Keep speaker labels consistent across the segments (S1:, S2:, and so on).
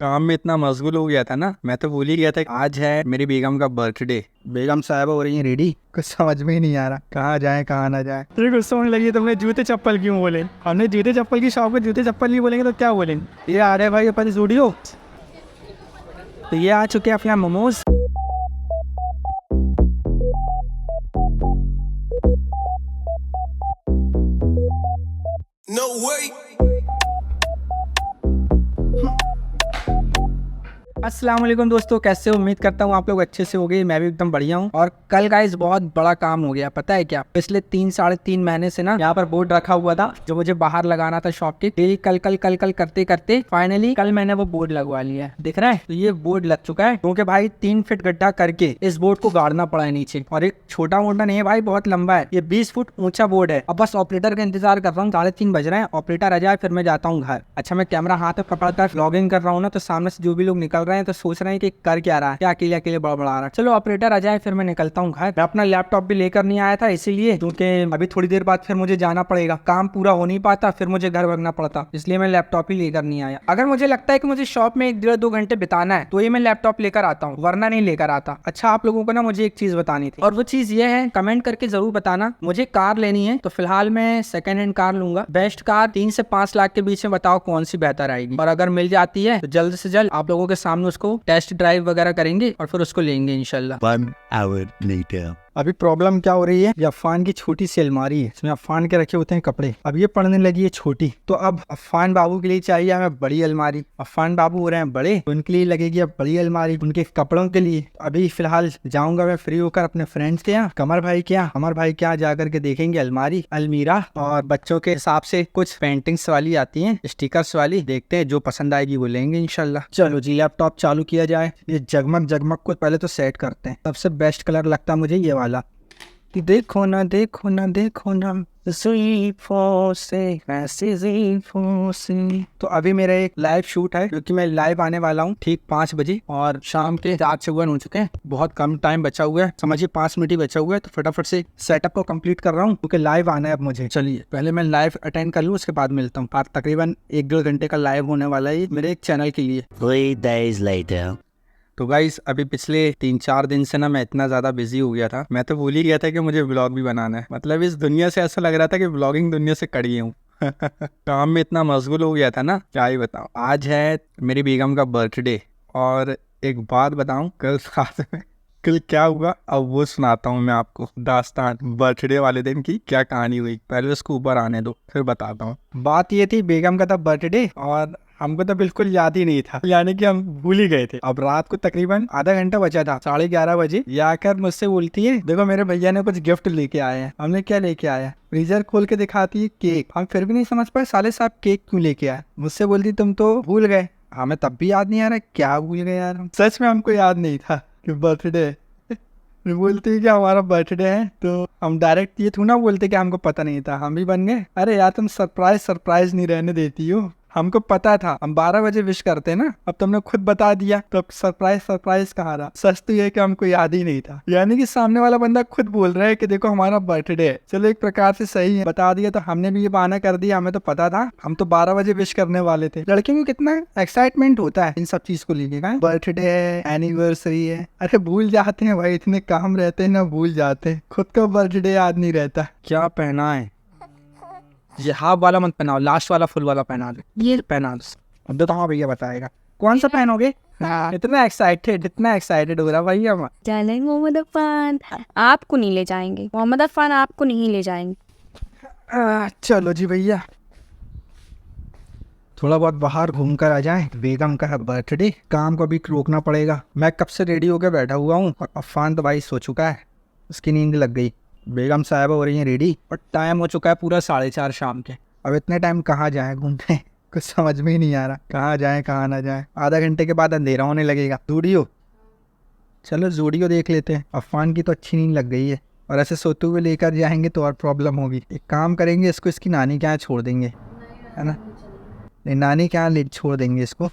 S1: काम में इतना मशगूल हो गया था ना, मैं तो भूल ही गया था आज है मेरी बेगम का बर्थडे। बेगम साहब हो रही हैं रेडी। कुछ समझ में ही नहीं आ रहा कहाँ जाए कहाँ ना जाए। तेरे गुस्सा होने लगी तुमने जूते चप्पल क्यों बोले? हमने जूते चप्पल की शॉप में जूते चप्पल नहीं बोलेंगे तो क्या बोलेंगे? ये आ रहे भाई अपन स्टूडियो। तो ये आ चुके हैं अपने यहाँ मोमोज।
S2: No way.
S1: अस्सलाम वालेकुम दोस्तों, कैसे हो? उम्मीद करता हूँ आप लोग अच्छे से हो गए। मैं भी एकदम बढ़िया हूँ। और कल गाइस बहुत बड़ा काम हो गया, पता है क्या? पिछले 3-3.5 महीने से ना यहाँ पर बोर्ड रखा हुआ था जो मुझे बाहर लगाना था शॉप के। डेली कल कल कल कल करते करते फाइनली कल मैंने वो बोर्ड लगवा लिया है। दिख रहा है? तो ये बोर्ड लग चुका है क्योंकि भाई 3 फीट गड्ढा करके इस बोर्ड को गाड़ना पड़ा है नीचे। और एक छोटा मोटा नहीं है भाई, बहुत लंबा है। ये 20 फुट ऊंचा बोर्ड है। अब बस ऑपरेटर का इंतजार कर रहा हूँ। 3:30 बज रहे हैं, ऑपरेटर आ जाए फिर मैं जाता हूँ घर। अच्छा, मैं कैमरा हाथ में पकड़कर व्लॉगिंग कर रहा हूँ ना, तो सामने से जो भी लोग निकल रहे हैं तो सोच रहे हैं कि कर क्या रहा है, क्या अकेले अकेले बड़बड़ा रहा है। चलो ऑपरेटर आ जाए फिर मैं निकलता हूँ घर। मैं अपना लैपटॉप भी लेकर नहीं आया था इसीलिए, क्योंकि अभी थोड़ी देर बाद फिर मुझे जाना पड़ेगा। काम पूरा हो नहीं पाता, फिर मुझे घर भागना पड़ता, इसलिए मैं लैपटॉप ही लेकर नहीं आया। अगर मुझे लगता है कि मुझे शॉप में 1-1.5-2 घंटे बिताना है तो ये मैं लैपटॉप लेकर आता हूँ, वरना नहीं लेकर आता। अच्छा, आप लोगों को ना मुझे एक चीज बतानी थी, और वो चीज ये है, कमेंट करके जरूर बताना। मुझे कार लेनी है तो फिलहाल मैं सेकंड हैंड कार लूंगा। बेस्ट कार 3 से 5 लाख के बीच में बताओ कौन सी बेहतर आएगी, और अगर मिल जाती है तो जल्द से जल्द आप लोगों के सामने उसको टेस्ट ड्राइव वगैरह करेंगे और फिर उसको लेंगे इंशाल्लाह।
S3: 1 hour later.
S1: अभी प्रॉब्लम क्या हो रही है, ये अफान की छोटी सी अलमारी है, इसमें अफान के रखे होते हैं कपड़े। अब ये पड़ने लगी है छोटी, तो अब अफान बाबू के लिए चाहिए हमें बड़ी अलमारी। अफान बाबू हो रहे हैं बड़े, तो उनके लिए लगेगी अब बड़ी अलमारी, उनके कपड़ों के लिए। अभी फिलहाल जाऊंगा मैं फ्री होकर अपने फ्रेंड्स के यहाँ, कमर भाई के यहाँ, अमर भाई के यहाँ जाकर के देखेंगे अलमारी, अलमीरा। और बच्चों के हिसाब से कुछ पेंटिंग्स वाली आती है, स्टिकर्स वाली, देखते हैं जो पसंद आएगी वो लेंगे इंशाल्लाह। चलो जी, लैपटॉप चालू किया जाए। ये जगमग जगमग को पहले तो सेट करते हैं। सबसे बेस्ट कलर लगता है मुझे ये वाला। देखो ना देखो ना देखो ना ज़ुल्फ़ों से ऐसी ज़ुल्फ़ों से। तो अभी मेरा एक लाइव शूट है, क्योंकि मैं लाइव आने वाला हूँ ठीक 5 बजे, और शाम के 7 हो चुके हैं। बहुत कम टाइम बचा हुआ है, समझिए 5 मिनट ही बचा हुआ है। तो फटाफट से सेटअप को कंप्लीट कर रहा हूँ क्योंकि लाइव आना है अब मुझे। चलिए पहले मैं लाइव अटेंड कर लूँ, उसके बाद मिलता हूँ। तकरीबन 1-1.5 घंटे का लाइव होने वाला है मेरे एक चैनल के लिए।
S3: 3 days later.
S1: तो गाइस, अभी पिछले 3-4 दिन से ना मैं इतना ज़्यादा बिजी हो गया था, मैं तो भूल ही गया था कि मुझे व्लॉग भी बनाना है। मतलब इस दुनिया से ऐसा लग रहा था कि व्लॉगिंग दुनिया से कट गया हूँ। काम में इतना मशगूल हो गया था ना, क्या ही बताऊँ। आज है मेरी बेगम का बर्थडे, और एक बात बताऊँ, कल रात में कल क्या हुआ अब वो सुनाता हूँ मैं आपको। दास्तान बर्थडे वाले दिन की क्या कहानी हुई, पहले उसको ऊपर आने दो फिर बताता हूँ। बात ये थी, बेगम का था बर्थडे और हमको तो बिल्कुल याद ही नहीं था, यानी कि हम भूल ही गए थे। अब रात को तकरीबन आधा घंटा बचा था, 11:30 बजे ये आकर मुझसे बोलती है, देखो मेरे भैया ने कुछ गिफ्ट लेके आए हैं। हमने क्या लेके आया? फ्रीजर खोल के दिखाती है केक। हम फिर भी नहीं समझ पाए साले साहब केक क्यों लेके आए। मुझसे बोलती तुम तो भूल गए। हमें तब भी याद नहीं आ रहा क्या भूल गए यार हम। सच में हमको याद नहीं था कि बर्थडे है। बोलती है कि हमारा बर्थडे है, तो हम डायरेक्ट ये थोड़ा ना बोलते कि हमको पता नहीं था, हम भी बन गए। अरे यार, तुम सरप्राइज नहीं रहने देती हो। हमको पता था, हम 12 बजे विश करते ना, अब तुमने खुद बता दिया तो अब सरप्राइज कहाँ रहा। सच तो ये कि हमको याद ही नहीं था, यानी कि सामने वाला बंदा खुद बोल रहा है कि देखो हमारा बर्थडे है। चलो एक प्रकार से सही है, बता दिया तो हमने भी ये बहाना कर दिया। हमें तो पता था, हम तो 12 बजे विश करने वाले थे। लड़कियों को कितना एक्साइटमेंट होता है इन सब चीज को लेके, का बर्थडे है, एनिवर्सरी है। अरे भूल जाते हैं भाई, इतने काम रहते हैं ना, भूल जाते हैं। खुद का बर्थडे याद नहीं रहता। क्या पहना है? ये हाफ वाला मत पहनाओ, लास्ट वाला फुल वाला पहना दो। ये पहना दो। अब तो हाँ भैया बताएगा कौन सा पहनोगे। इतना एक्साइटेड हो रहा भैया।
S4: जाएंगे मोहम्मद अफान, आपको नहीं ले जाएंगे। मोहम्मद अफान आपको नहीं ले जाएंगे।
S1: चलो जी भैया, थोड़ा बहुत बाहर घूम कर आ जाए। बेगम का है बर्थडे, काम को भी रोकना पड़ेगा। मैं कब से रेडी होकर बैठा हुआ हूँ, और अफान तो भाई सो चुका है, उसकी नींद लग गई। बेगम साहब हो रही हैं रेडी, और टाइम हो चुका है पूरा 4:30 शाम के। अब इतने टाइम कहाँ जाए घूमने, कुछ समझ में ही नहीं आ रहा कहाँ जाए कहाँ ना जाए। आधा घंटे के बाद अंधेरा होने लगेगा। जूडियो, चलो जूडियो देख लेते हैं। अफान की तो अच्छी नींद लग गई है, और ऐसे सोते हुए लेकर जाएंगे तो और प्रॉब्लम होगी। एक काम करेंगे, इसको इसकी नानी के यहाँ छोड़ देंगे, है ना? नहीं, नानी के यहाँ छोड़ देंगे इसको।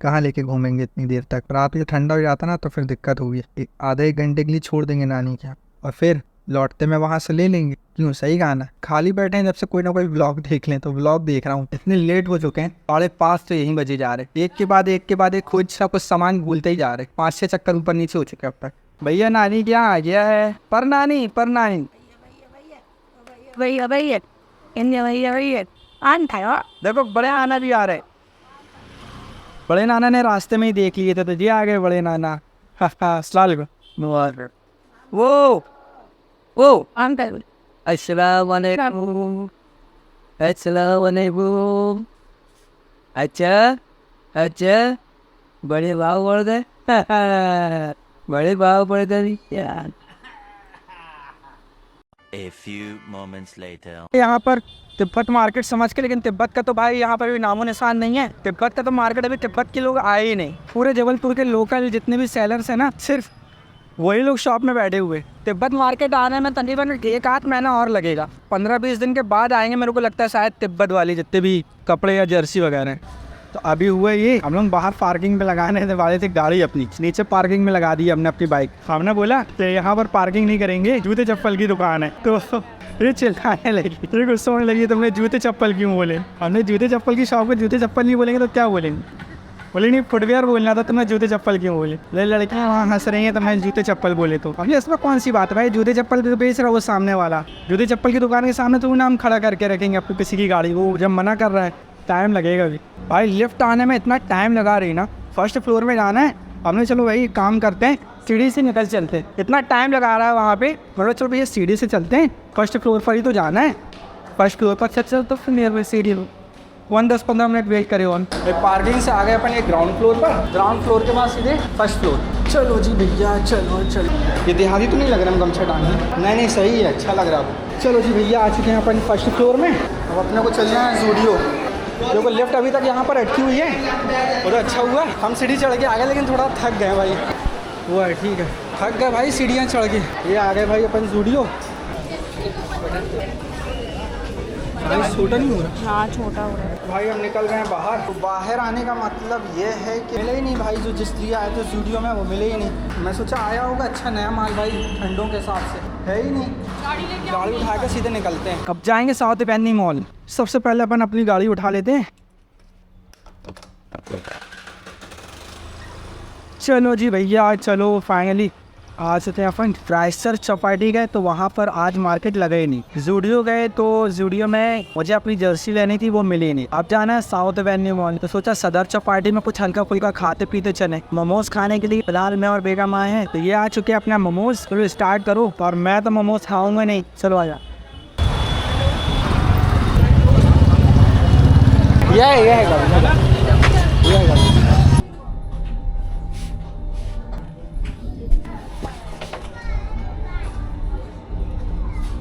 S1: कहाँ लेके घूमेंगे इतनी देर तक? रात में ठंडा हो जाता ना तो फिर दिक्कत होगी। आधे 1 घंटे के लिए छोड़ देंगे नानी के यहाँ, और फिर लौटते में वहाँ से ले लेंगे। क्यों, सही कहा ना, खाली बैठे हैं जब से कोई ना कोई ब्लॉग देख लें, तो ब्लॉग देख रहा हूँ। इतने लेट हो चुके हैं, 5:30 तो यहीं बजे जा रहे, एक के बाद एक खुद सा कुछ सामान भूलते ही जा रहे। 5-6 चक्कर ऊपर नीचे हो चुके अब तक। भैया नानी क्या आ गया है? पर नानी देखो बड़े नाना भी आ रहे। बड़े नाना ने रास्ते में ही देख लिए थे तो जी आ गए बड़े नाना। अस्सलाम वालेकुम। वो
S4: अंकल
S1: अस्सलाम वालेकुम। अस्सलाम वालेकुम। अच्छा बड़े भाव बढ़ गए। बड़े भाव बढ़ गए यार।
S3: A few moments later.
S1: यहाँ पर तिब्बत मार्केट समझ के, लेकिन तिब्बत का तो भाई यहाँ पर भी नामो निशान नहीं है। तिब्बत का तो मार्केट अभी तिब्बत के लोग आए ही नहीं। पूरे जबलपुर के लोकल जितने भी सेलर्स हैं ना, सिर्फ वही लोग शॉप में बैठे हुए। तिब्बत मार्केट आने में तकरीबन 1-8 महीना और लगेगा। 15-20 दिन के बाद आएंगे मेरे को लगता है शायद तिब्बत वाली जितने भी कपड़े या जर्सी वगैरह हैं। तो अभी हुआ ये, हम लोग बाहर पार्किंग पे लगाने वाले थे गाड़ी अपनी, नीचे पार्किंग में लगा दी हमने अपनी बाइक। हमने बोला कि यहाँ पर पार्किंग नहीं करेंगे, जूते चप्पल की दुकान है। तो ये चिल्लाने लगी, ये गुस्सा होने लगी, तुमने जूते चप्पल क्यों बोले? हमने जूते चप्पल की शॉप को जूते चप्पल नहीं बोलेंगे तो क्या बोलेंगे? बोले नहीं फुटवेयर बोलना था, तुमने जूते चप्पल क्यों बोले? लड़कियाँ वहाँ हंस रही हैं तो मैं जूते चप्पल बोले। तो अभी इसमें कौन सी बात है भाई, जूते चप्पल तो बेच रहा है वो सामने वाला। जूते चप्पल की दुकान के सामने तो नाम खड़ा करके रखेंगे अपनी किसी की गाड़ी, वो जब मना कर रहा है टाइम लगेगा अभी। भाई लिफ्ट आने में इतना टाइम लगा रही ना, फर्स्ट फ्लोर में जाना है हमने, चलो भाई काम करते हैं सीढ़ी से निकल चलते हैं। इतना टाइम लगा रहा है वहाँ पे, मतलब चलो भैया सीढ़ी से चलते हैं, फर्स्ट फ्लोर पर ही तो जाना है। फर्स्ट फ्लोर पर चल तो फिर नियर बाई सीढ़ी 10-15 मिनट वेट करे ऑन। पार्किंग से आ गए अपन एक ग्राउंड फ्लोर पर, ग्राउंड फ्लोर के बाद सीधे फर्स्ट फ्लोर। चलो जी भैया चलो। ये देहाती तो नहीं लग रहा हम गमछा डालने? नहीं सही है, अच्छा लग रहा है। चलो जी भैया आ चुके हैं अपन फर्स्ट फ्लोर में। अब अपने को चलना है ज़ूडियो। देखो लिफ्ट अभी तक यहाँ पर अटकी हुई है, और अच्छा हुआ हम सीढ़ी चढ़ के आ गए, लेकिन थोड़ा थक गए भाई। वो है ठीक है, थक गए भाई सीढ़ियाँ चढ़ के। ये आ गए भाई अपन ज़ूडियो। भाई छोटा नहीं हो रहा?
S4: हाँ छोटा हो रहा है
S1: भाई हम निकल गए हैं बाहर। तो बाहर आने का मतलब ये है कि मिले ही नहीं भाई, जो जिस लिए आए थे ज़ूडियो में वो मिले ही नहीं। मैं सोचा आया होगा अच्छा नया माल भाई, ठंडों के हिसाब से है ही नहीं। गाड़ी उठा कर सीधे निकलते हैं। अब जाएंगे साउथ पैनी मॉल। सबसे पहले अपन अपनी गाड़ी उठा लेते हैं। चलो जी भैया चलो, फाइनली आज से अपन क्राइस्टचर्च चौपाटी गए तो वहाँ पर आज मार्केट लगे ही नहीं। ज़ूडियो गए तो ज़ूडियो में मुझे अपनी जर्सी लेनी थी, वो मिली नहीं। अब जाना है साउथ एवेन्यू मॉल, तो सोचा सदर चौपाटी में कुछ हल्का फुल्का खाते पीते चले। मोमोज खाने के लिए फिलहाल मैं और बेगम आए हैं, तो ये आ चुके हैं अपना मोमोज। चलो स्टार्ट करो, और मैं तो मोमोज खाऊंगा नहीं। चलो आजा। ये है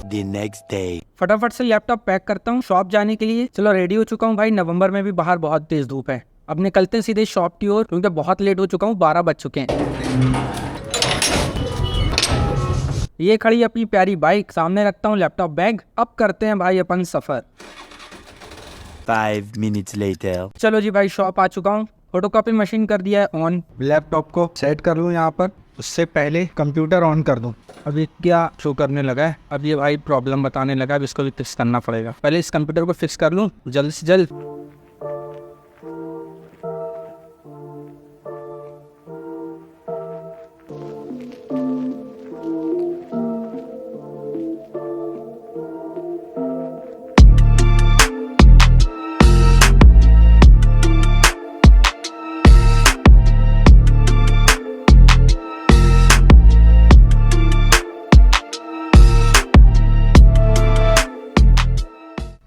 S3: The next day.
S1: फटाफट से लैपटॉप पैक करता हूँ शॉप जाने के लिए। चलो रेडी हो चुका हूँ भाई। नवंबर में भी बाहर बहुत तेज धूप है। अब निकलते हैं सीधे शॉप की ओर, क्योंकि बहुत लेट हो चुका हूँ, 12 बज चुके हैं। ये खड़ी अपनी प्यारी बाइक, सामने रखता हूँ लैपटॉप बैग। अब करते हैं भाई अपन सफर।
S3: 5 minutes later.
S1: चलो जी भाई शॉप आ चुका हूँ। फोटोकॉपी मशीन कर दिया है ऑन। लैपटॉप को सेट कर लूँ यहाँ पर, उससे पहले कंप्यूटर ऑन कर दूँ। अभी क्या शो करने लगा है, अब ये भाई प्रॉब्लम बताने लगा है, अब इसको भी फिक्स करना पड़ेगा। पहले इस कंप्यूटर को फिक्स कर लूँ जल्द से जल्द।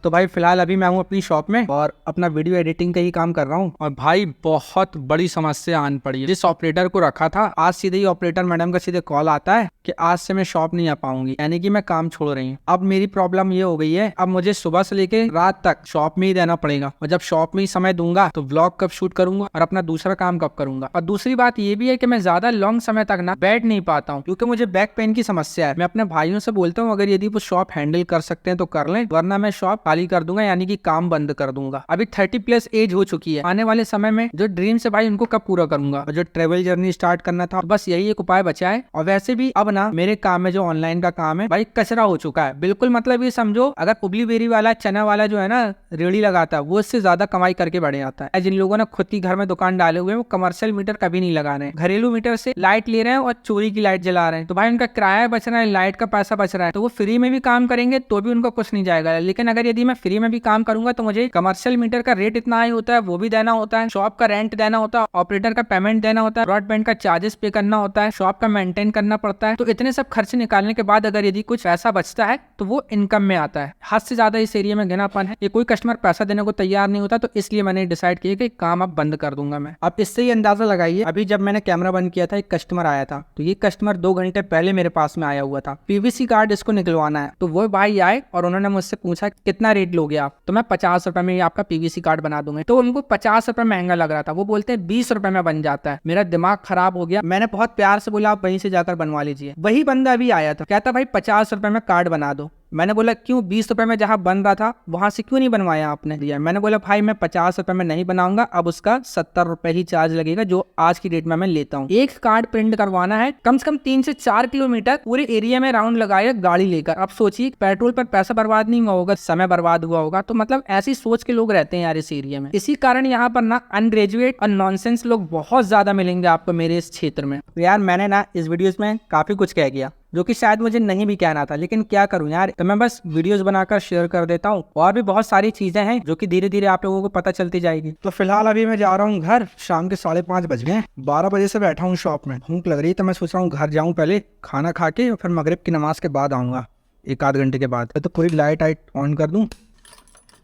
S1: तो भाई फिलहाल अभी मैं हूँ अपनी शॉप में और अपना वीडियो एडिटिंग का ही काम कर रहा हूँ। और भाई बहुत बड़ी समस्या आन पड़ी है। जिस ऑपरेटर को रखा था, आज सीधे ही ऑपरेटर मैडम का सीधे कॉल आता है कि आज से मैं शॉप नहीं आ पाऊंगी, यानी कि मैं काम छोड़ रही हूँ। अब मेरी प्रॉब्लम ये हो गई है, अब मुझे सुबह से लेके रात तक शॉप में ही रहना पड़ेगा। और जब शॉप में ही समय दूंगा तो व्लॉग कब शूट करूंगा और अपना दूसरा काम कब करूंगा। और दूसरी बात ये भी है कि मैं ज्यादा लॉन्ग समय तक ना बैठ नहीं पाता हूँ, क्योंकि मुझे बैक पेन की समस्या है। मैं अपने भाइयों से बोलता हूँ अगर यदि वो शॉप हैंडल कर सकते हैं तो कर लें, वरना मैं शॉप खाली कर दूंगा, यानी कि काम बंद कर दूंगा। अभी 30+ एज हो चुकी है, आने वाले समय में जो ड्रीम्स है भाई उनको कब पूरा करूंगा, और जो ट्रेवल जर्नी स्टार्ट करना था बस यही एक उपाय बचा है। और वैसे भी अब ना मेरे काम में जो ऑनलाइन का काम है भाई कचरा हो चुका है बिल्कुल। मतलब ये समझो अगर उबली बेरी वाला चना वाला जो है ना रेड़ी लगाता है वो इससे ज्यादा कमाई करके बढ़ जाता है। जिन लोगों ने खुद की घर में दुकान डाले हुए हैं वो कमर्शियल मीटर कभी नहीं लगा रहे हैं, घरेलू मीटर से लाइट ले रहे हैं और चोरी की लाइट जला रहे हैं। तो भाई उनका किराया बच रहा है, लाइट का पैसा बच रहा है, तो वो फ्री में भी काम करेंगे तो भी उनको कुछ नहीं जाएगा। लेकिन अगर यदि मैं फ्री में भी काम करूंगा तो मुझे कमर्शियल मीटर का रेट इतना हाई होता है, वो भी देना होता है, शॉप का रेंट देना होता है, ऑपरेटर का पेमेंट देना होता है, ब्रॉडबैंड का चार्जेस पे करना होता है, शॉप का मेंटेन करना पड़ता है। तो इतने सब खर्चे निकालने के बाद अगर यदि कुछ पैसा बचता है तो वो इनकम में आता है। हद से ज्यादा इस एरिया में गिनापन है, ये कोई कस्टमर पैसा देने को तैयार नहीं होता, तो इसलिए मैंने डिसाइड किया कि काम अब बंद कर दूंगा मैं। अब इससे ही अंदाजा लगाइए, अभी जब मैंने कैमरा बंद किया था एक कस्टमर आया था, तो ये कस्टमर 2 घंटे पहले मेरे पास में आया हुआ था, पीवीसी कार्ड इसको निकलवाना है। तो वो भाई आए और उन्होंने मुझसे पूछा कितना रेट लोगे आप, तो मैं 50 रुपए में आपका पीवीसी कार्ड बना दूंगा। तो उनको 50 रुपए महंगा लग रहा था, वो बोलते हैं 20 रुपए में बन जाता है। मेरा दिमाग खराब हो गया, मैंने बहुत प्यार से बोला आप वहीं से जाकर बनवा लीजिए। वही बंदा अभी आया था, कहता भाई 50 रुपए में कार्ड बना दो। मैंने बोला क्यों, 20 रुपए में जहां बन रहा था वहां से क्यों नहीं बनवाया आपने दिया। मैंने बोला भाई मैं 50 रुपए में नहीं बनाऊंगा, अब उसका 70 रुपए ही चार्ज लगेगा जो आज की डेट में मैं लेता हूँ। एक कार्ड प्रिंट करवाना है, कम से कम 3 से 4 किलोमीटर पूरे एरिया में राउंड लगाया गाड़ी लेकर। अब सोचिए पेट्रोल पर पैसा बर्बाद नहीं हुआ होगा, समय बर्बाद हुआ होगा। तो मतलब ऐसी सोच के लोग रहते हैं यार इस एरिया में। इसी कारण यहाँ पर ना अनग्रेजुएट और नॉनसेंस लोग बहुत ज्यादा मिलेंगे आपको मेरे इस क्षेत्र में। तो यार मैंने ना इस वीडियोस में काफी कुछ कह गया जो कि शायद मुझे नहीं भी कहना था, लेकिन क्या करूं यार, तो मैं बस वीडियोस बनाकर शेयर कर देता हूं। और भी बहुत सारी चीजें हैं जो कि धीरे धीरे आप लोगों को पता चलती जाएगी। तो फिलहाल अभी मैं जा रहा हूं घर, शाम के 5:30 बज गए। 12 बजे से बैठा हूं शॉप में, भूख लग रही है तो मैं सोच रहा हूँ घर जाऊं पहले, खाना खा के और फिर मगरिब की नमाज के बाद आऊंगा, 1-8 घंटे के बाद। तो कोई लाइट ऑन कर दूं,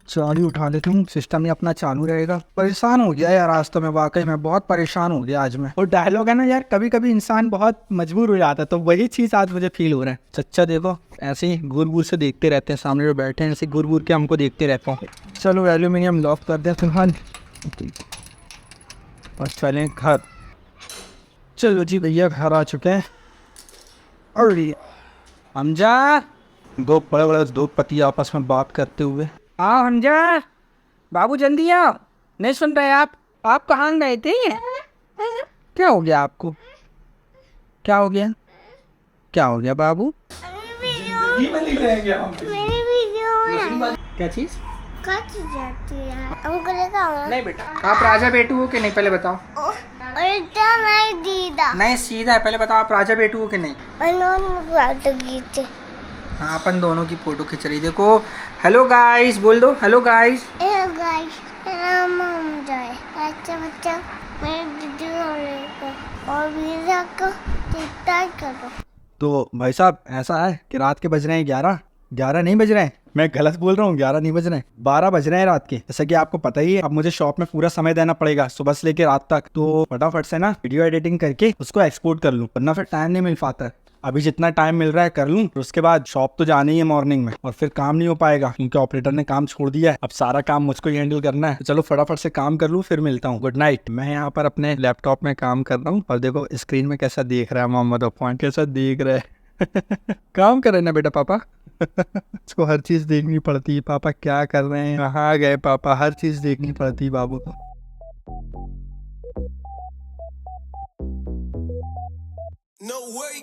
S1: चालू उठा लेता हूँ, सिस्टम ही अपना चालू रहेगा। परेशान हो गया यार आज तो मैं, वाकई में बहुत परेशान हो गया आज मैं। और डायलॉग है ना यार, कभी कभी इंसान बहुत मजबूर हो जाता है, तो वही चीज़ आज मुझे फील हो रहा है। चच्चा देखो ऐसे ही घूर घूर से देखते रहते हैं, सामने जो बैठे हैं ऐसे घूर घूर के हमको देखते रहता हूँ। चलो एल्यूमिनियम लॉक कर दें फिलहाल और चलें घर। चलो जी भैया घर आ चुके हैं। और हमजा, दो बड़े बड़े दो पति आपस में बात करते हुए। आओ हमजा, बाबू जल्दी आओ, नहीं सुन रहे आप कहाँ गए थे? क्या हो गया आपको, क्या हो गया, क्या हो गया बाबू? क्या चीज
S5: कट जाती है हमको लगाओ।
S1: नहीं बेटा, आप राजा बेटू हो कि नहीं पहले बताओ।
S5: उल्टा नहीं दीदा,
S1: नहीं सीधा है, पहले बताओ आप राजा बेटू हो कि नहीं।
S5: फोटो खींचे।
S1: हाँ अपन दोनों की फोटो खींच रही। देखो हेलो गाइस बोल दो, हेलो गाइस।
S5: हेलो गाइस, मेरा मम जाए। अच्छा बच्चा मेरे वीडियो और वीडियो को टिकटॉक करो।
S1: तो भाई साहब ऐसा है कि रात के बज रहे हैं 11 नहीं बज रहे हैं, मैं गलत बोल रहा हूँ, 11 नहीं बज रहे हैं, 12 बज रहे हैं रात के। जैसा कि आपको पता ही है अब मुझे शॉप में पूरा समय देना पड़ेगा सुबह से लेकर रात तक। तो फटाफट से ना वीडियो एडिटिंग करके उसको एक्सपोर्ट कर लूँ, वरना फिर टाइम नहीं मिल पाता। अभी जितना टाइम मिल रहा है कर लूँ, उसके बाद शॉप तो जाना ही है मॉर्निंग में, और फिर काम नहीं हो पाएगा क्योंकि ऑपरेटर ने काम छोड़ दिया है। अब सारा काम मुझको ही हैंडल करना है। तो चलो फटाफट से काम कर लूँ, फिर मिलता हूँ। Good night. मैं यहाँ पर अपने लैपटॉप में काम कर रहा हूँ और देखो स्क्रीन में कैसा देख रहा है मोहम्मद अफवान, कैसा देख रहा है। काम कर रहे ना बेटा पापा। इसको हर चीज देखनी पड़ती है, पापा क्या कर रहे हैं, कहाँ गए पापा, हर चीज देखनी पड़ती है बाबू को।
S2: No way.